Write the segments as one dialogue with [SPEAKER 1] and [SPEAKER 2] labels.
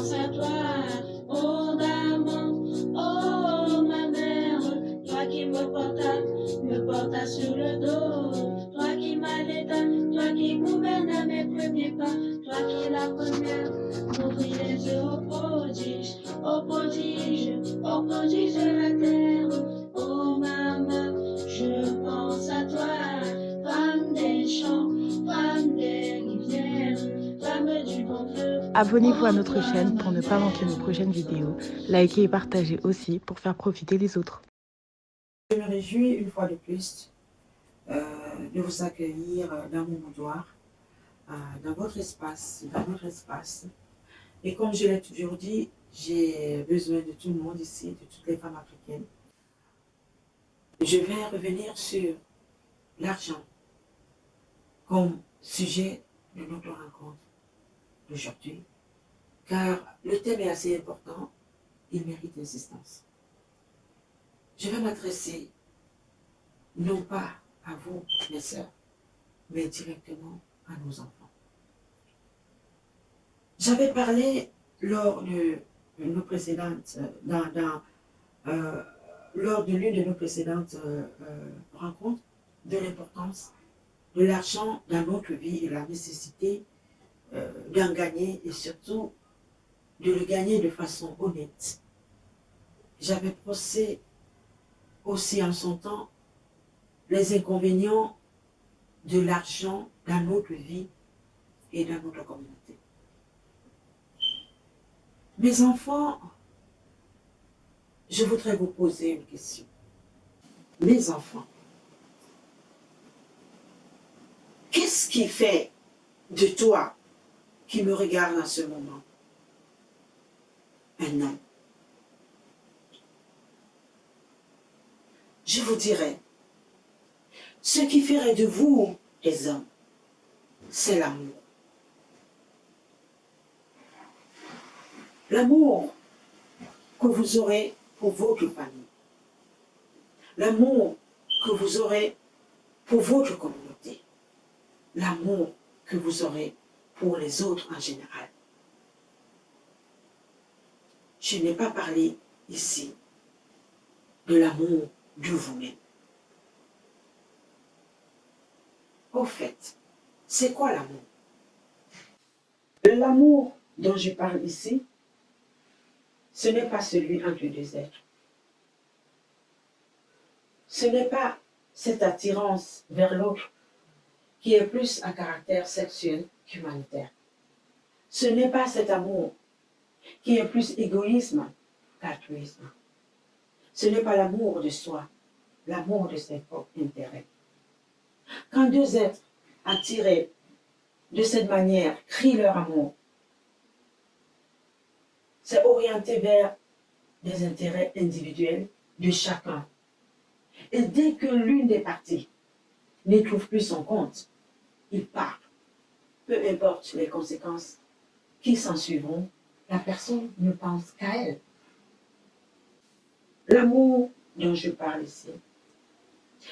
[SPEAKER 1] pense à toi, oh maman, oh ma mère, toi qui me portas sur le dos, toi qui m'allaita, toi qui gouverne à mes premiers pas, toi qui es la première, m'ouvris les yeux au prodige de la terre, oh maman, je pense à toi, femme des champs, femme des rivières, femme du bon feu.
[SPEAKER 2] Abonnez-vous à notre chaîne pour ne pas manquer nos prochaines vidéos. Likez et partagez aussi pour faire profiter les autres.
[SPEAKER 3] Je me réjouis une fois de plus de vous accueillir dans mon boudoir, dans votre espace, dans notre espace. Et comme je l'ai toujours dit, j'ai besoin de tout le monde ici, de toutes les femmes africaines. Je vais revenir sur l'argent comme sujet de notre rencontre d'aujourd'hui, car le thème est assez important, il mérite insistance. Je vais m'adresser non pas à vous, mes sœurs, mais directement à nos enfants. J'avais parlé lors de nos précédentes, lors de l'une de nos précédentes rencontres, de l'importance de l'argent dans notre vie et la nécessité d'en gagner et surtout de le gagner de façon honnête. J'avais posé aussi en son temps les inconvénients de l'argent dans notre vie et dans notre communauté. Mes enfants, je voudrais vous poser une question. Mes enfants, qu'est-ce qui fait de toi qui me regarde en ce moment un homme? Je vous dirais, ce qui ferait de vous les hommes, c'est l'amour. L'amour que vous aurez pour votre famille. L'amour que vous aurez pour votre communauté. L'amour que vous aurez pour les autres en général. Je n'ai pas parlé ici de l'amour de vous-même. Au fait, c'est quoi l'amour? L'amour dont je parle ici, ce n'est pas celui entre deux êtres. Ce n'est pas cette attirance vers l'autre qui est plus à caractère sexuel qu'humanitaire. Ce n'est pas cet amour qui est plus égoïsme qu'altruisme. Ce n'est pas l'amour de soi, l'amour de ses propres intérêts. Quand deux êtres attirés de cette manière crient leur amour, c'est orienté vers des intérêts individuels de chacun. Et dès que l'une des parties n'y trouve plus son compte, il part. Peu importe les conséquences qui s'en suivront, la personne ne pense qu'à elle. L'amour dont je parle ici,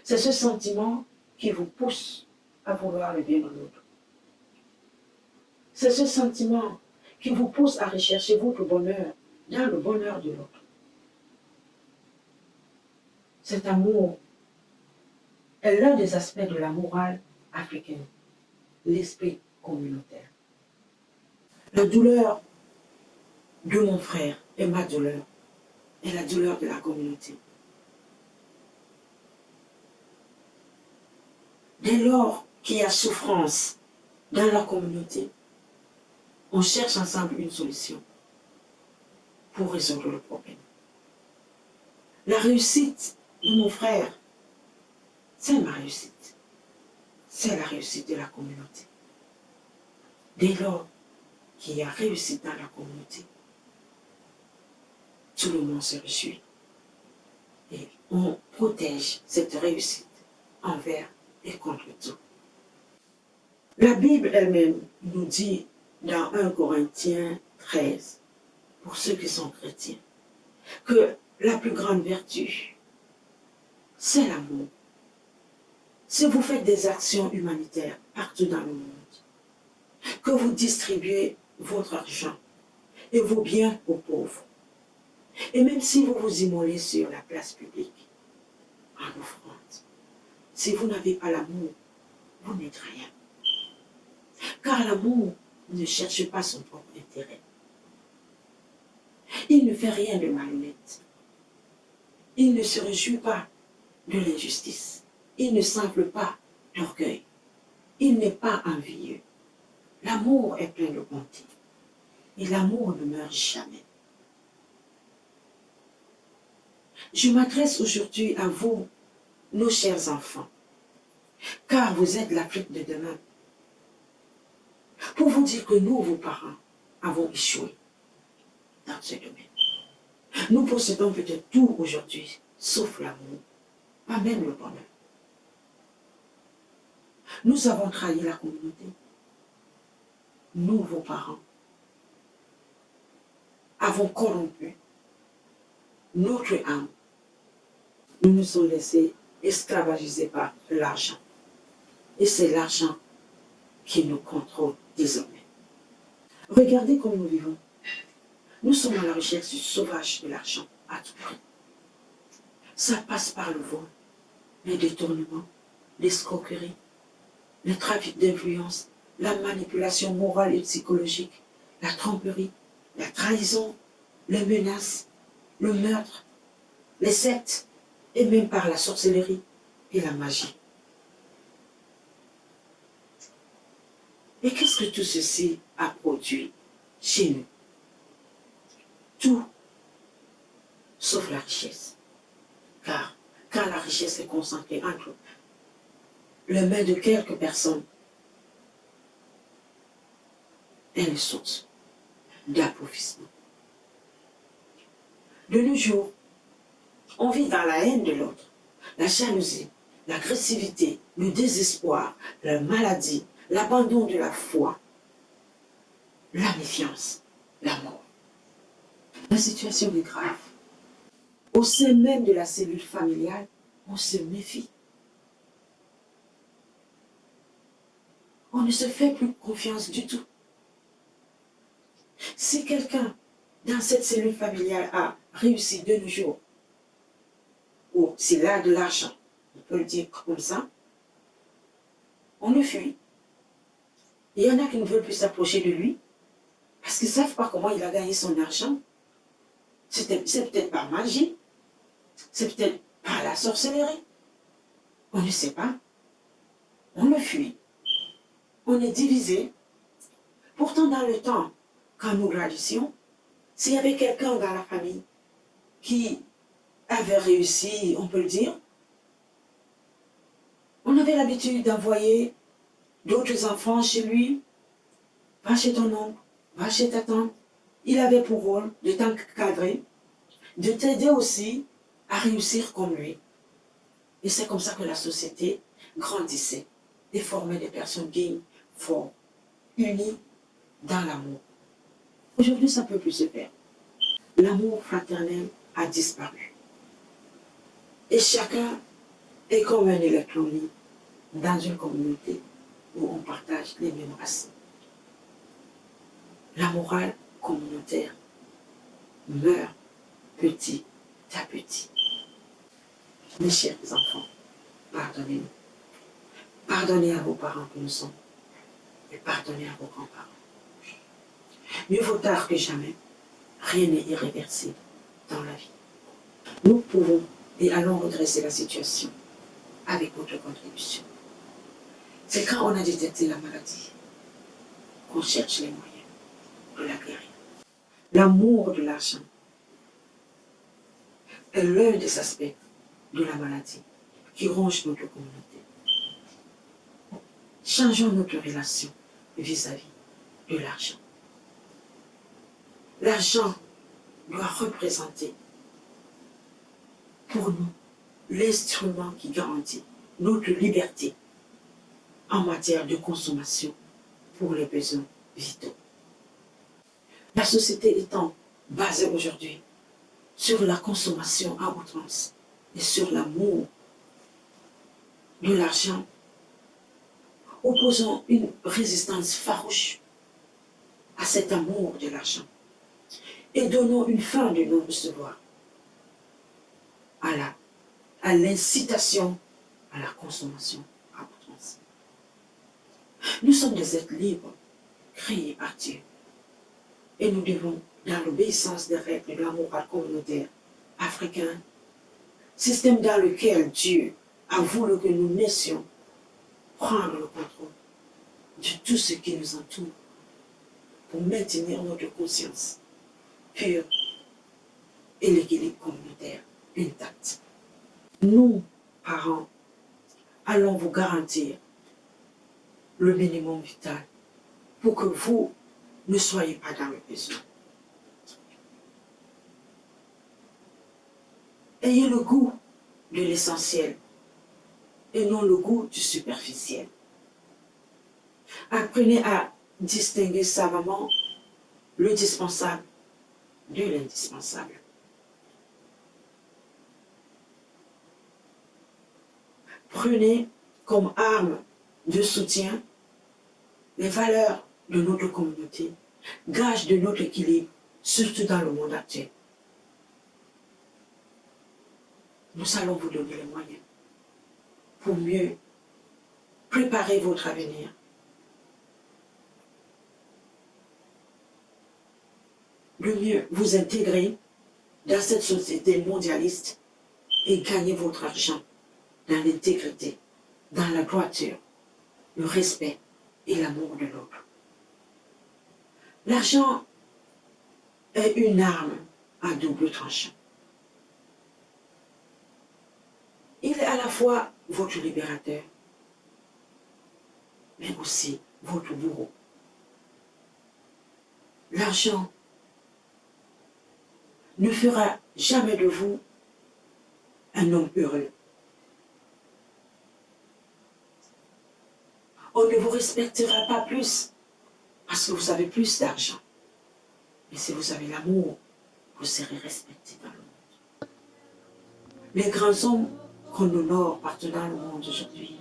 [SPEAKER 3] c'est ce sentiment qui vous pousse à vouloir le bien de l'autre. C'est ce sentiment qui vous pousse à rechercher votre bonheur dans le bonheur de l'autre. Cet amour est l'un des aspects de la morale africaine, l'esprit communautaire. La douleur de mon frère est ma douleur, et la douleur de la communauté. Dès lors qu'il y a souffrance dans la communauté, on cherche ensemble une solution pour résoudre le problème. La réussite de mon frère, c'est ma réussite. C'est la réussite de la communauté. Dès lors qu'il y a réussite dans la communauté, tout le monde se réjouit. Et on protège cette réussite envers et contre tout. La Bible elle-même nous dit dans 1 Corinthiens 13, pour ceux qui sont chrétiens, que la plus grande vertu, c'est l'amour. Si vous faites des actions humanitaires partout dans le monde, que vous distribuez votre argent, et vos biens aux pauvres. Et même si vous vous immolez sur la place publique, en offrande, si vous n'avez pas l'amour, vous n'êtes rien. Car l'amour ne cherche pas son propre intérêt. Il ne fait rien de malhonnête. Il ne se réjouit pas de l'injustice. Il ne s'enfle pas d'orgueil. Il n'est pas envieux. L'amour est plein de bonté. Et l'amour ne meurt jamais. Je m'adresse aujourd'hui à vous, nos chers enfants, car vous êtes l'Afrique de demain, pour vous dire que nous, vos parents, avons échoué dans ce domaine. Nous possédons peut-être tout aujourd'hui, sauf l'amour, pas même le bonheur. Nous avons trahi la communauté. Nous, vos parents, avons corrompu notre âme. Nous nous sommes laissés esclavagiser par l'argent. Et c'est l'argent qui nous contrôle désormais. Regardez comment nous vivons. Nous sommes à la recherche du sauvage de l'argent à tout prix. Ça passe par le vol, les détournements, l'escroquerie, le trafic d'influence, la manipulation morale et psychologique, la tromperie, la trahison, les menaces, le meurtre, les sectes, et même par la sorcellerie et la magie. Et qu'est-ce que tout ceci a produit chez nous? Tout, sauf la richesse. Car quand la richesse est concentrée entre les mains de quelques personnes, elle est source d'appauvrissement. De nos jours, on vit dans la haine de l'autre, la jalousie, l'agressivité, le désespoir, la maladie, l'abandon de la foi, la méfiance, la mort. La situation est grave. Au sein même de la cellule familiale, on se méfie. On ne se fait plus confiance du tout. Si quelqu'un dans cette cellule familiale a réussi de nos jours, ou s'il a de l'argent, on peut le dire comme ça, on le fuit. Il y en a qui ne veulent plus s'approcher de lui parce qu'ils ne savent pas comment il a gagné son argent. C'est peut-être par magie, c'est peut-être par la sorcellerie. On ne sait pas. On le fuit. On est divisé. Pourtant, dans le temps, quand nous grandissions, s'il y avait quelqu'un dans la famille qui avait réussi, on peut le dire, on avait l'habitude d'envoyer d'autres enfants chez lui. Va chez ton oncle, va chez ta tante. Il avait pour rôle de t'encadrer, de t'aider aussi à réussir comme lui. Et c'est comme ça que la société grandissait et formait des personnes dignes, fortes, unies dans l'amour. Aujourd'hui, ça ne peut plus se faire. L'amour fraternel a disparu. Et chacun est comme un électron libre dans une communauté où on partage les mêmes racines. La morale communautaire meurt petit à petit. Mes chers enfants, pardonnez-nous. Pardonnez à vos parents que nous sommes et pardonnez à vos grands-parents. Mieux vaut tard que jamais. Rien n'est irréversible dans la vie. Nous pouvons et allons redresser la situation avec votre contribution. C'est quand on a détecté la maladie qu'on cherche les moyens de la guérir. L'amour de l'argent est l'un des aspects de la maladie qui ronge notre communauté. Changeons notre relation vis-à-vis de l'argent. L'argent doit représenter pour nous l'instrument qui garantit notre liberté en matière de consommation pour les besoins vitaux. La société étant basée aujourd'hui sur la consommation à outrance et sur l'amour de l'argent, opposons une résistance farouche à cet amour de l'argent et donnons une fin de non-recevoir à l'incitation à la consommation à outrance. Nous sommes des êtres libres, créés par Dieu, et nous devons, dans l'obéissance des règles de la morale communautaire africaine, système dans lequel Dieu a voulu que nous naissions, prendre le contrôle de tout ce qui nous entoure pour maintenir notre conscience pure et l'équilibre communautaire intact. Nous, parents, allons vous garantir le minimum vital pour que vous ne soyez pas dans le besoin. Ayez le goût de l'essentiel et non le goût du superficiel. Apprenez à distinguer savamment le dispensable de l'indispensable. Prenez comme arme de soutien les valeurs de notre communauté, gage de notre équilibre, surtout dans le monde actuel. Nous allons vous donner les moyens pour mieux préparer votre avenir. De mieux vous intégrer dans cette société mondialiste et gagner votre argent dans l'intégrité, dans la droiture, le respect et l'amour de l'autre. L'argent est une arme à double tranchant. Il est à la fois votre libérateur, mais aussi votre bourreau. L'argent ne fera jamais de vous un homme heureux. On ne vous respectera pas plus parce que vous avez plus d'argent. Mais si vous avez l'amour, vous serez respecté dans le monde. Les grands hommes qu'on honore partout dans le monde aujourd'hui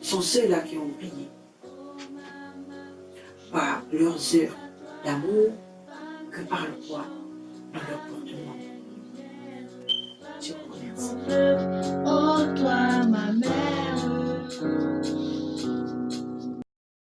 [SPEAKER 3] sont ceux-là qui ont brillé par leurs œuvres d'amour que par le poids de leur portement. Je vous remercie.
[SPEAKER 1] Oh toi ma mère,